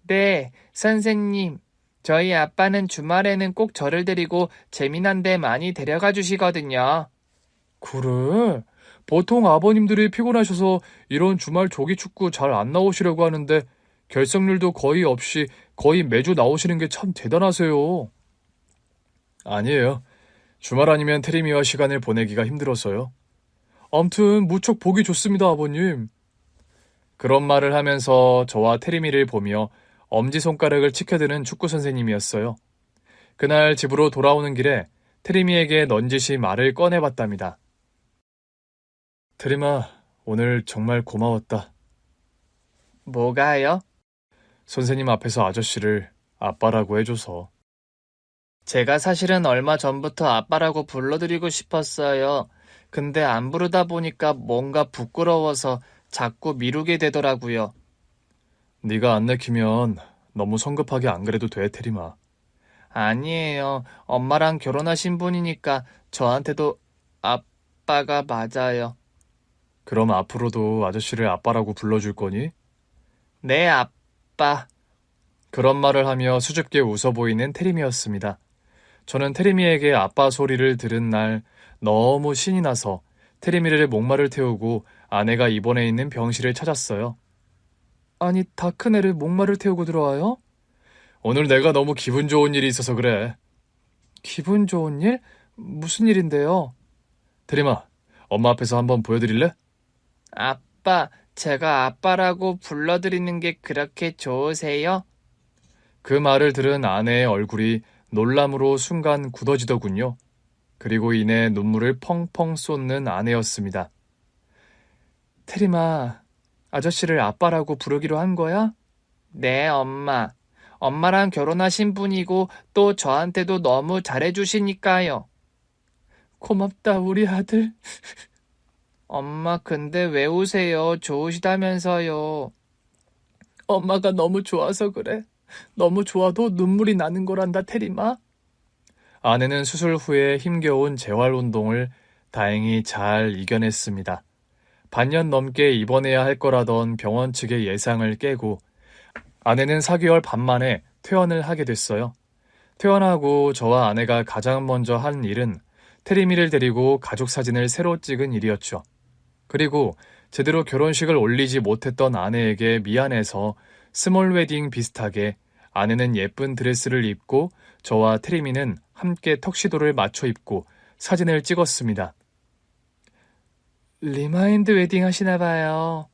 네, 선생님. 저희 아빠는 주말에는 꼭 저를 데리고 재미난 데 많이 데려가 주시거든요. 그래? 보통 아버님들이 피곤하셔서 이런 주말 조기 축구 잘 안 나오시려고 하는데 결석률도 거의 없이 거의 매주 나오시는 게 참 대단하세요. 아니에요. 주말 아니면 테리미와 시간을 보내기가 힘들어서요. 암튼 무척 보기 좋습니다, 아버님. 그런 말을 하면서 저와 테리미를 보며 엄지손가락을 치켜드는 축구 선생님이었어요. 그날 집으로 돌아오는 길에 테리미에게 넌지시 말을 꺼내봤답니다. 테리마, 오늘 정말 고마웠다. 뭐가요? 선생님 앞에서 아저씨를 아빠라고 해줘서. 제가 사실은 얼마 전부터 아빠라고 불러드리고 싶었어요. 근데 안 부르다 보니까 뭔가 부끄러워서 자꾸 미루게 되더라고요. 네가 안 내키면 너무 성급하게 안 그래도 돼, 테리마. 아니에요. 엄마랑 결혼하신 분이니까 저한테도 아빠가 맞아요. 그럼 앞으로도 아저씨를 아빠라고 불러줄 거니? 네, 아빠. 그런 말을 하며 수줍게 웃어 보이는 테리미였습니다. 저는 테리미에게 아빠 소리를 들은 날 너무 신이 나서 테리미를 목마를 태우고 아내가 입원해 있는 병실을 찾았어요. 아니, 다 큰 애를 목마를 태우고 들어와요? 오늘 내가 너무 기분 좋은 일이 있어서 그래. 기분 좋은 일? 무슨 일인데요? 테리마, 엄마 앞에서 한번 보여드릴래? 아빠, 제가 아빠라고 불러드리는 게 그렇게 좋으세요? 그 말을 들은 아내의 얼굴이 놀람으로 순간 굳어지더군요. 그리고 이내 눈물을 펑펑 쏟는 아내였습니다. 테리마, 아저씨를 아빠라고 부르기로 한 거야? 네, 엄마. 엄마랑 결혼하신 분이고 또 저한테도 너무 잘해주시니까요. 고맙다, 우리 아들. 엄마, 근데 왜 우세요? 좋으시다면서요. 엄마가 너무 좋아서 그래. 너무 좋아도 눈물이 나는 거란다, 테리마. 아내는 수술 후에 힘겨운 재활운동을 다행히 잘 이겨냈습니다. 반년 넘게 입원해야 할 거라던 병원 측의 예상을 깨고 아내는 4개월 반 만에 퇴원을 하게 됐어요. 퇴원하고 저와 아내가 가장 먼저 한 일은 테리미를 데리고 가족 사진을 새로 찍은 일이었죠. 그리고 제대로 결혼식을 올리지 못했던 아내에게 미안해서 스몰 웨딩 비슷하게 아내는 예쁜 드레스를 입고 저와 테리미는 함께 턱시도를 맞춰 입고 사진을 찍었습니다. 리마인드 웨딩 하시나 봐요.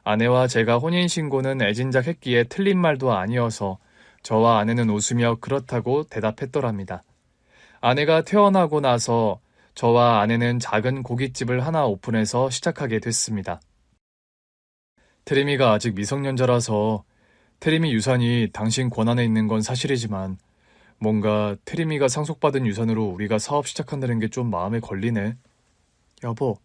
아내와 제가 혼인신고는 애진작 했기에 틀린 말도 아니어서 저와 아내는 웃으며 그렇다고 대답했더랍니다. 아내가 퇴원하고 나서 저와 아내는 작은 고깃집을 하나 오픈해서 시작하게 됐습니다. 테리미가 아직 미성년자라서 테리미 유산이 당신 권한에 있는 건 사실이지만 뭔가 테리미가 상속받은 유산으로 우리가 사업 시작한다는 게 좀 마음에 걸리네. 여보,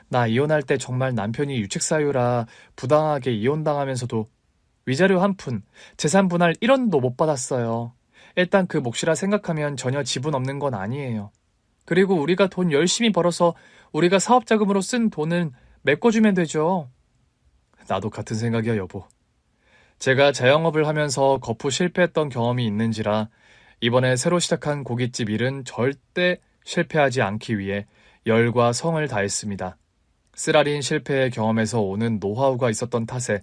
나 이혼할 때 정말 남편이 유책사유라 부당하게 이혼당하면서도 위자료 한 푼, 재산 분할 1원도 못 받았어요. 일단 그 몫이라 생각하면 전혀 지분 없는 건 아니에요. 그리고 우리가 돈 열심히 벌어서 우리가 사업 자금으로 쓴 돈은 메꿔주면 되죠. 나도 같은 생각이야, 여보. 제가 자영업을 하면서 거푸 실패했던 경험이 있는지라 이번에 새로 시작한 고깃집 일은 절대 실패하지 않기 위해 열과 성을 다했습니다. 쓰라린 실패의 경험에서 오는 노하우가 있었던 탓에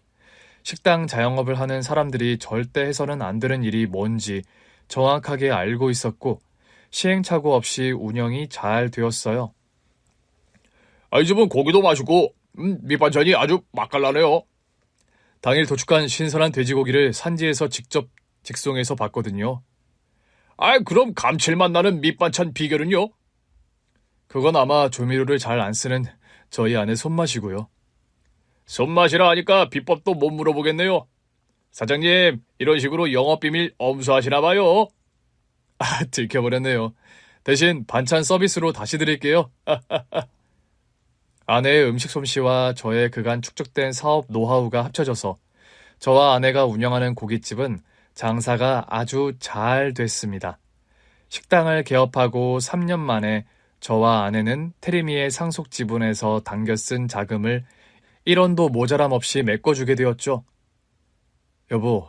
식당 자영업을 하는 사람들이 절대 해서는 안 되는 일이 뭔지 정확하게 알고 있었고 시행착오 없이 운영이 잘 되었어요. 이 집은 고기도 맛있고 밑반찬이 아주 맛깔나네요. 당일 도축한 신선한 돼지고기를 산지에서 직접 직송해서 봤거든요. 그럼 감칠맛 나는 밑반찬 비결은요? 그건 아마 조미료를 잘 안 쓰는 저희 아내 손맛이고요. 손맛이라 하니까 비법도 못 물어보겠네요. 사장님, 이런 식으로 영업비밀 엄수하시나 봐요. 들켜버렸네요. 대신 반찬 서비스로 다시 드릴게요. 아내의 음식 솜씨와 저의 그간 축적된 사업 노하우가 합쳐져서 저와 아내가 운영하는 고깃집은 장사가 아주 잘 됐습니다. 식당을 개업하고 3년 만에 저와 아내는 테리미의 상속 지분에서 당겨 쓴 자금을 1원도 모자람 없이 메꿔주게 되었죠. 여보,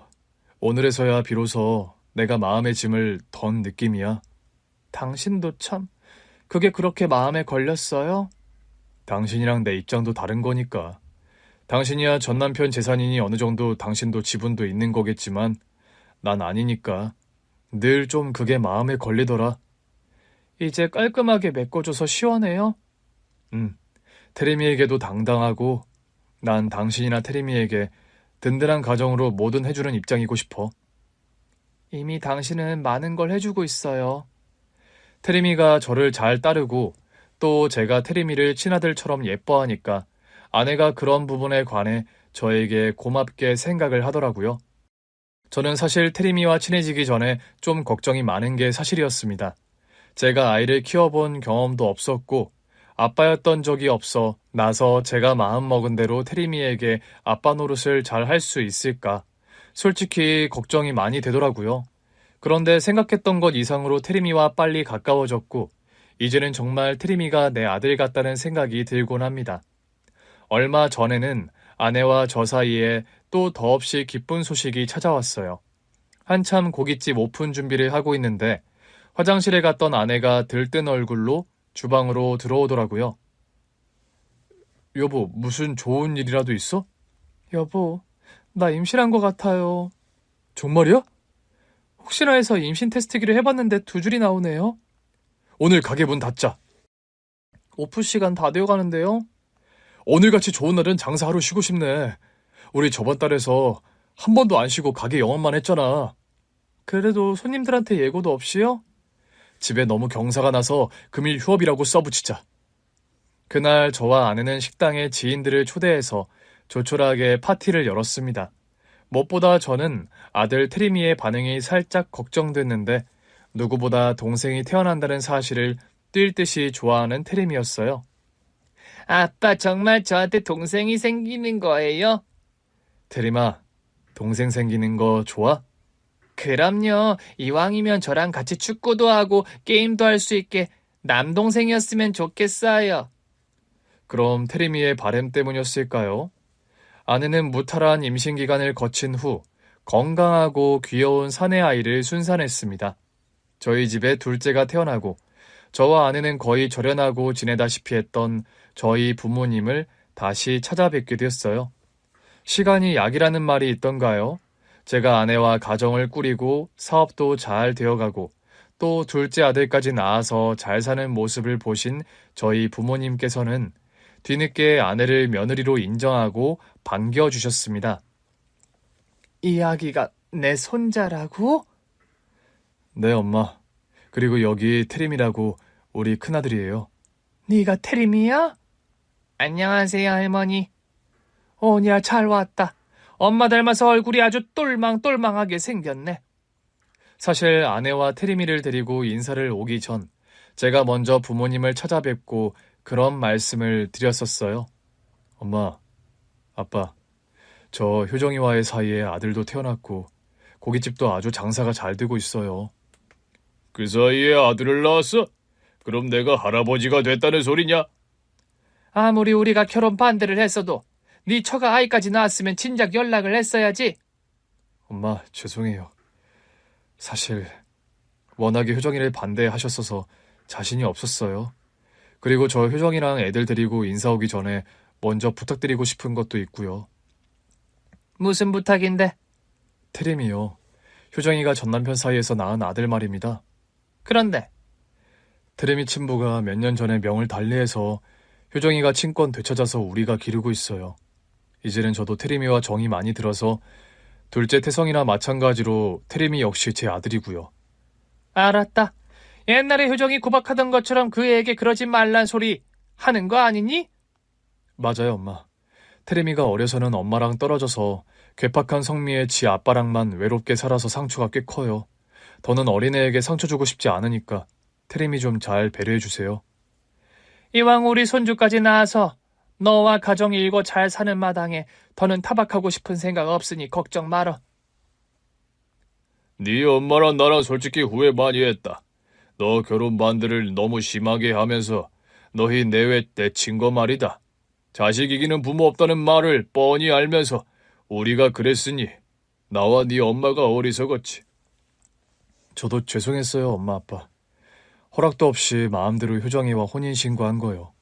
오늘에서야 비로소 내가 마음의 짐을 던 느낌이야. 당신도 참, 그게 그렇게 마음에 걸렸어요? 당신이랑 내 입장도 다른 거니까. 당신이야 전 남편 재산이니 어느 정도 당신도 지분도 있는 거겠지만 난 아니니까 늘 좀 그게 마음에 걸리더라. 이제 깔끔하게 메꿔줘서 시원해요? 테리미에게도 당당하고 난 당신이나 테리미에게 든든한 가정으로 뭐든 해주는 입장이고 싶어. 이미 당신은 많은 걸 해주고 있어요. 테리미가 저를 잘 따르고 또 제가 테리미를 친아들처럼 예뻐하니까 아내가 그런 부분에 관해 저에게 고맙게 생각을 하더라고요. 저는 사실 테리미와 친해지기 전에 좀 걱정이 많은 게 사실이었습니다. 제가 아이를 키워본 경험도 없었고 아빠였던 적이 없어 나서 제가 마음먹은 대로 테리미에게 아빠 노릇을 잘 할 수 있을까? 솔직히 걱정이 많이 되더라고요. 그런데 생각했던 것 이상으로 테리미와 빨리 가까워졌고 이제는 정말 테리미가 내 아들 같다는 생각이 들곤 합니다. 얼마 전에는 아내와 저 사이에 또 더없이 기쁜 소식이 찾아왔어요. 한참 고깃집 오픈 준비를 하고 있는데 화장실에 갔던 아내가 들뜬 얼굴로 주방으로 들어오더라고요. 여보, 무슨 좋은 일이라도 있어? 여보, 나 임신한 것 같아요. 정말이야? 혹시나 해서 임신 테스트기를 해봤는데 2줄이 나오네요. 오늘 가게 문 닫자. 오프 시간 다 되어가는데요. 오늘같이 좋은 날은 장사 하루 쉬고 싶네. 우리 저번 달에서 한 번도 안 쉬고 가게 영업만 했잖아. 그래도 손님들한테 예고도 없이요? 집에 너무 경사가 나서 금일 휴업이라고 써붙이자. 그날 저와 아내는 식당에 지인들을 초대해서 조촐하게 파티를 열었습니다. 무엇보다 저는 아들 테리미의 반응이 살짝 걱정됐는데 누구보다 동생이 태어난다는 사실을 뛸 듯이 좋아하는 테리미였어요. 아빠 정말 저한테 동생이 생기는 거예요? 테리마, 동생 생기는 거 좋아? 그럼요. 이왕이면 저랑 같이 축구도 하고 게임도 할 수 있게 남동생이었으면 좋겠어요. 그럼 테리미의 바램 때문이었을까요? 아내는 무탈한 임신 기간을 거친 후 건강하고 귀여운 사내 아이를 순산했습니다. 저희 집에 둘째가 태어나고 저와 아내는 거의 절연하고 지내다시피 했던 저희 부모님을 다시 찾아뵙게 되었어요. 시간이 약이라는 말이 있던가요? 제가 아내와 가정을 꾸리고 사업도 잘 되어가고 또 둘째 아들까지 낳아서 잘 사는 모습을 보신 저희 부모님께서는 뒤늦게 아내를 며느리로 인정하고 반겨주셨습니다. 이 아기가 내 손자라고? 네, 엄마. 그리고 여기 테림이라고 우리 큰아들이에요. 네가 테림이야? 안녕하세요, 할머니. 오냐, 잘 왔다. 엄마 닮아서 얼굴이 아주 똘망똘망하게 생겼네. 사실 아내와 테리미를 데리고 인사를 오기 전 제가 먼저 부모님을 찾아뵙고 그런 말씀을 드렸었어요. 엄마, 아빠, 저 효정이와의 사이에 아들도 태어났고 고깃집도 아주 장사가 잘 되고 있어요. 그 사이에 아들을 낳았어? 그럼 내가 할아버지가 됐다는 소리냐? 아무리 우리가 결혼 반대를 했어도 네 처가 아이까지 낳았으면 진작 연락을 했어야지. 엄마, 죄송해요. 사실 워낙에 효정이를 반대하셨어서 자신이 없었어요. 그리고 저 효정이랑 애들 데리고 인사 오기 전에 먼저 부탁드리고 싶은 것도 있고요. 무슨 부탁인데? 테림이요. 효정이가 전 남편 사이에서 낳은 아들 말입니다. 그런데 테림이 친부가 몇 년 전에 명을 달리해서 효정이가 친권 되찾아서 우리가 기르고 있어요. 이제는 저도 테림이와 정이 많이 들어서 둘째 태성이나 마찬가지로 테림이 역시 제 아들이고요. 알았다. 옛날에 효정이 구박하던 것처럼 그 애에게 그러지 말란 소리 하는 거 아니니? 맞아요, 엄마. 테림이가 어려서는 엄마랑 떨어져서 괴팍한 성미에 지 아빠랑만 외롭게 살아서 상처가 꽤 커요. 더는 어린애에게 상처 주고 싶지 않으니까 테림이 좀 잘 배려해 주세요. 이왕 우리 손주까지 낳아서 너와 가정 일고 잘 사는 마당에 더는 타박하고 싶은 생각 없으니 걱정 말어. 네 엄마랑 나랑 솔직히 후회 많이 했다. 너 결혼 반대를 너무 심하게 하면서 너희 내외 내친 거 말이다. 자식 이기는 부모 없다는 말을 뻔히 알면서 우리가 그랬으니 나와 네 엄마가 어리석었지. 저도 죄송했어요, 엄마 아빠. 허락도 없이 마음대로 효정이와 혼인신고한 거요.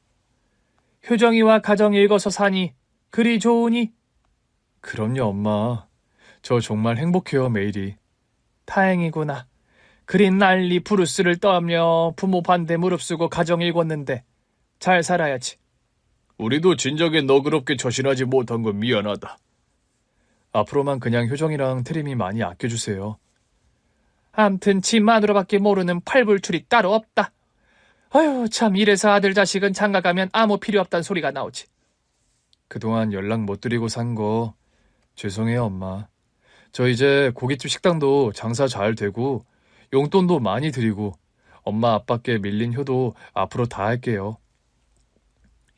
효정이와 가정 일궈서 사니 그리 좋으니? 그럼요, 엄마. 저 정말 행복해요, 매일이. 다행이구나. 그리 난리 부르스를 떨며 부모 반대 무릅쓰고 가정 일궜는데 잘 살아야지. 우리도 진작에 너그럽게 처신하지 못한 건 미안하다. 앞으로만 그냥 효정이랑 테림이 많이 아껴주세요. 암튼 지 마누라밖에 모르는 팔불출이 따로 없다. 아유, 참 이래서 아들 자식은 장가가면 아무 필요 없단 소리가 나오지. 그동안 연락 못 드리고 산 거 죄송해요, 엄마. 저 이제 고깃집 식당도 장사 잘 되고 용돈도 많이 드리고 엄마 아빠께 밀린 효도 앞으로 다 할게요.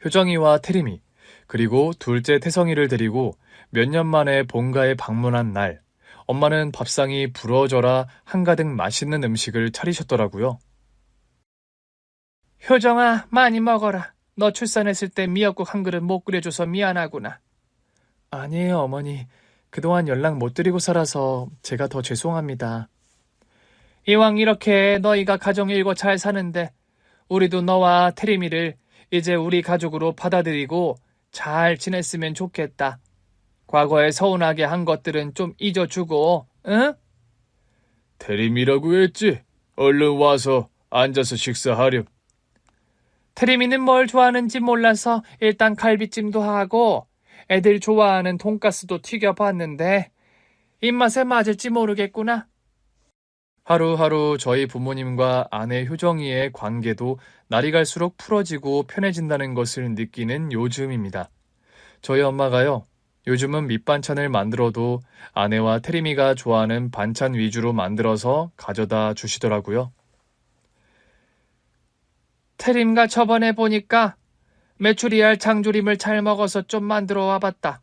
효정이와 태림이 그리고 둘째 태성이를 데리고 몇 년 만에 본가에 방문한 날 엄마는 밥상이 부러져라 한가득 맛있는 음식을 차리셨더라고요. 효정아, 많이 먹어라. 너 출산했을 때 미역국 한 그릇 못 끓여줘서 미안하구나. 아니에요, 어머니. 그동안 연락 못 드리고 살아서 제가 더 죄송합니다. 이왕 이렇게 너희가 가정 일고 잘 사는데 우리도 너와 태림이를 이제 우리 가족으로 받아들이고 잘 지냈으면 좋겠다. 과거에 서운하게 한 것들은 좀 잊어주고, 응? 태림이라고 했지? 얼른 와서 앉아서 식사하렴. 태림이는 뭘 좋아하는지 몰라서 일단 갈비찜도 하고 애들 좋아하는 돈가스도 튀겨봤는데 입맛에 맞을지 모르겠구나. 하루하루 저희 부모님과 아내 효정이의 관계도 날이 갈수록 풀어지고 편해진다는 것을 느끼는 요즘입니다. 저희 엄마가요, 요즘은 밑반찬을 만들어도 아내와 태림이가 좋아하는 반찬 위주로 만들어서 가져다 주시더라고요. 태림과 저번에 보니까 메추리알 장조림을 잘 먹어서 좀 만들어 와봤다.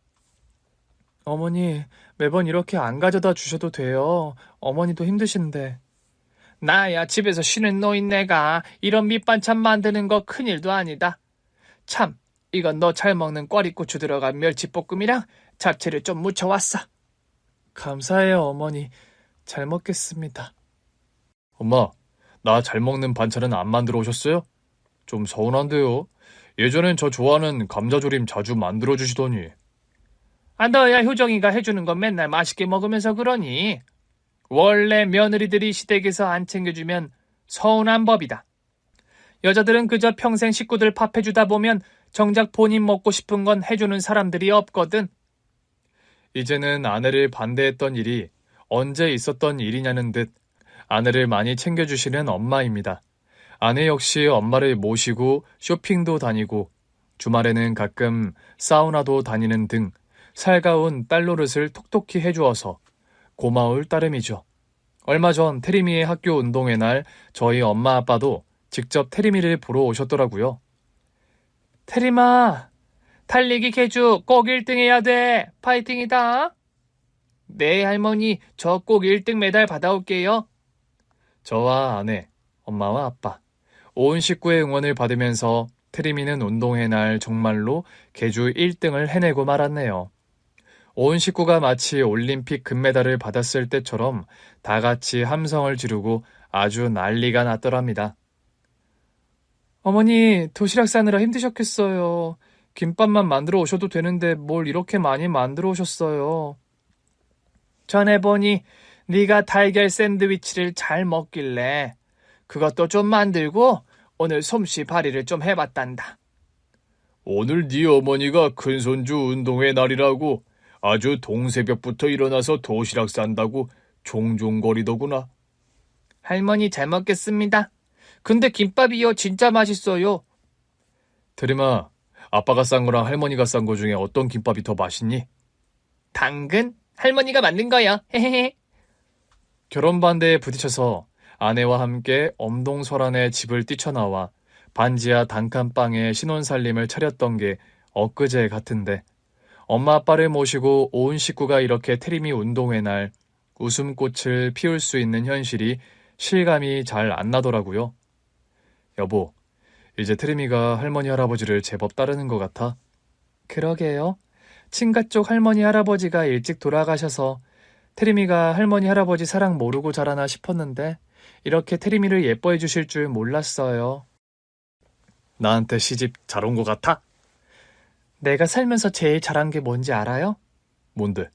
어머니, 매번 이렇게 안 가져다 주셔도 돼요. 어머니도 힘드신데. 나야 집에서 쉬는 노인네가 이런 밑반찬 만드는 거 큰일도 아니다. 참, 이건 너 잘 먹는 꽈리고추 들어간 멸치볶음이랑 잡채를 좀 무쳐왔어. 감사해요, 어머니. 잘 먹겠습니다. 엄마, 나 잘 먹는 반찬은 안 만들어 오셨어요? 좀 서운한데요. 예전엔 저 좋아하는 감자조림 자주 만들어 주시더니. 너야 효정이가 해주는 건 맨날 맛있게 먹으면서 그러니. 원래 며느리들이 시댁에서 안 챙겨주면 서운한 법이다. 여자들은 그저 평생 식구들 밥 해주다 보면 정작 본인 먹고 싶은 건 해주는 사람들이 없거든. 이제는 아내를 반대했던 일이 언제 있었던 일이냐는 듯 아내를 많이 챙겨주시는 엄마입니다. 아내 역시 엄마를 모시고 쇼핑도 다니고 주말에는 가끔 사우나도 다니는 등 살가운 딸 노릇을 톡톡히 해주어서 고마울 따름이죠. 얼마 전 태림이의 학교 운동회 날 저희 엄마 아빠도 직접 태림이를 보러 오셨더라고요. 태림아, 달리기 개주 꼭 1등 해야 돼. 파이팅이다. 네, 할머니, 저 꼭 1등 메달 받아올게요. 저와 아내, 엄마와 아빠, 온 식구의 응원을 받으면서 태림이는 운동회 날 정말로 개주 1등을 해내고 말았네요. 온 식구가 마치 올림픽 금메달을 받았을 때처럼 다 같이 함성을 지르고 아주 난리가 났더랍니다. 어머니, 도시락 싸느라 힘드셨겠어요. 김밥만 만들어 오셔도 되는데 뭘 이렇게 많이 만들어 오셨어요. 전에 보니 네가 달걀 샌드위치를 잘 먹길래 그것도 좀 만들고 오늘 솜씨 발휘를 좀 해봤단다. 오늘 네 어머니가 큰손주 운동회 날이라고 아주 동새벽부터 일어나서 도시락 싼다고 종종거리더구나. 할머니 잘 먹겠습니다. 근데 김밥이요 진짜 맛있어요. 태림아, 아빠가 싼 거랑 할머니가 싼 거 중에 어떤 김밥이 더 맛있니? 당근 할머니가 만든 거야. 헤헤헤. 결혼 반대에 부딪혀서 아내와 함께 엄동설안의 집을 뛰쳐나와 반지하 단칸방에 신혼살림을 차렸던 게 엊그제 같은데 엄마 아빠를 모시고 온 식구가 이렇게 태림이 운동회 날 웃음꽃을 피울 수 있는 현실이 실감이 잘 안 나더라고요. 여보, 이제 태림이가 할머니 할아버지를 제법 따르는 것 같아. 그러게요. 친가 쪽 할머니 할아버지가 일찍 돌아가셔서 태림이가 할머니 할아버지 사랑 모르고 자라나 싶었는데 이렇게 태림이를 예뻐해 주실 줄 몰랐어요. 나한테 시집 잘 온 것 같아? 내가 살면서 제일 잘한 게 뭔지 알아요? 뭔데?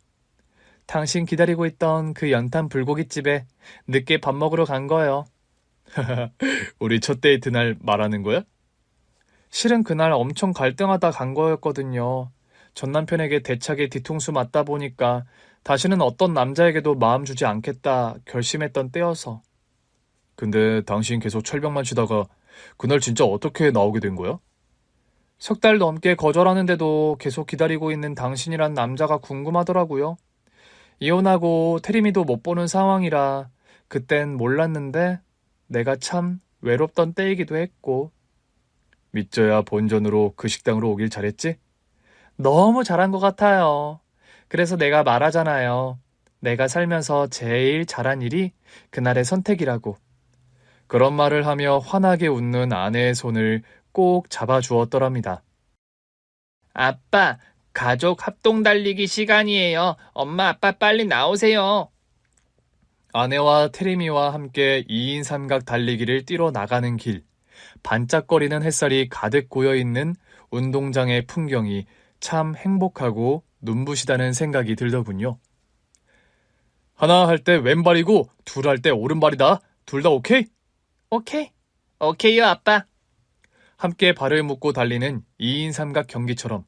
당신 기다리고 있던 그 연탄 불고기집에 늦게 밥 먹으러 간 거예요. 우리 첫 데이트 날 말하는 거야? 실은 그날 엄청 갈등하다 간 거였거든요. 전 남편에게 대차게 뒤통수 맞다 보니까 다시는 어떤 남자에게도 마음 주지 않겠다 결심했던 때여서. 근데 당신 계속 철벽만 치다가 그날 진짜 어떻게 나오게 된 거야? 석 달 넘게 거절하는데도 계속 기다리고 있는 당신이란 남자가 궁금하더라고요. 이혼하고 태림이도 못 보는 상황이라 그땐 몰랐는데 내가 참 외롭던 때이기도 했고. 믿져야 본전으로 그 식당으로 오길 잘했지? 너무 잘한 것 같아요. 그래서 내가 말하잖아요. 내가 살면서 제일 잘한 일이 그날의 선택이라고. 그런 말을 하며 환하게 웃는 아내의 손을 꼭 잡아주었더랍니다. 아빠, 가족 합동 달리기 시간이에요. 엄마, 아빠 빨리 나오세요. 아내와 태림이와 함께 2인 삼각 달리기를 뛰러 나가는 길. 반짝거리는 햇살이 가득 고여있는 운동장의 풍경이 참 행복하고 눈부시다는 생각이 들더군요. 하나 할 때 왼발이고 둘 할 때 오른발이다. 둘 다 오케이? 오케이. 오케이요, 아빠. 함께 발을 묶고 달리는 2인 삼각 경기처럼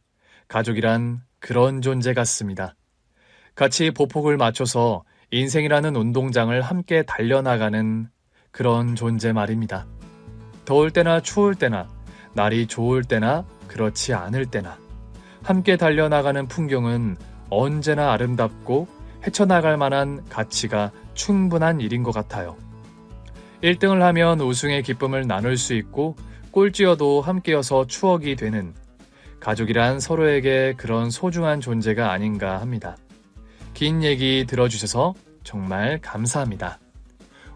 가족이란 그런 존재 같습니다. 같이 보폭을 맞춰서 인생이라는 운동장을 함께 달려나가는 그런 존재 말입니다. 더울 때나 추울 때나, 날이 좋을 때나 그렇지 않을 때나 함께 달려나가는 풍경은 언제나 아름답고 헤쳐나갈 만한 가치가 충분한 일인 것 같아요. 1등을 하면 우승의 기쁨을 나눌 수 있고 꼴찌여도 함께여서 추억이 되는 가족이란 서로에게 그런 소중한 존재가 아닌가 합니다. 긴 얘기 들어주셔서 정말 감사합니다.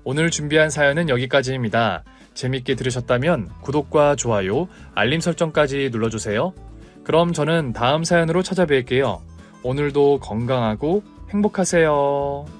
오늘 준비한 사연은 여기까지입니다. 재밌게 들으셨다면 구독과 좋아요, 알림 설정까지 눌러주세요. 그럼 저는 다음 사연으로 찾아뵐게요. 오늘도 건강하고 행복하세요.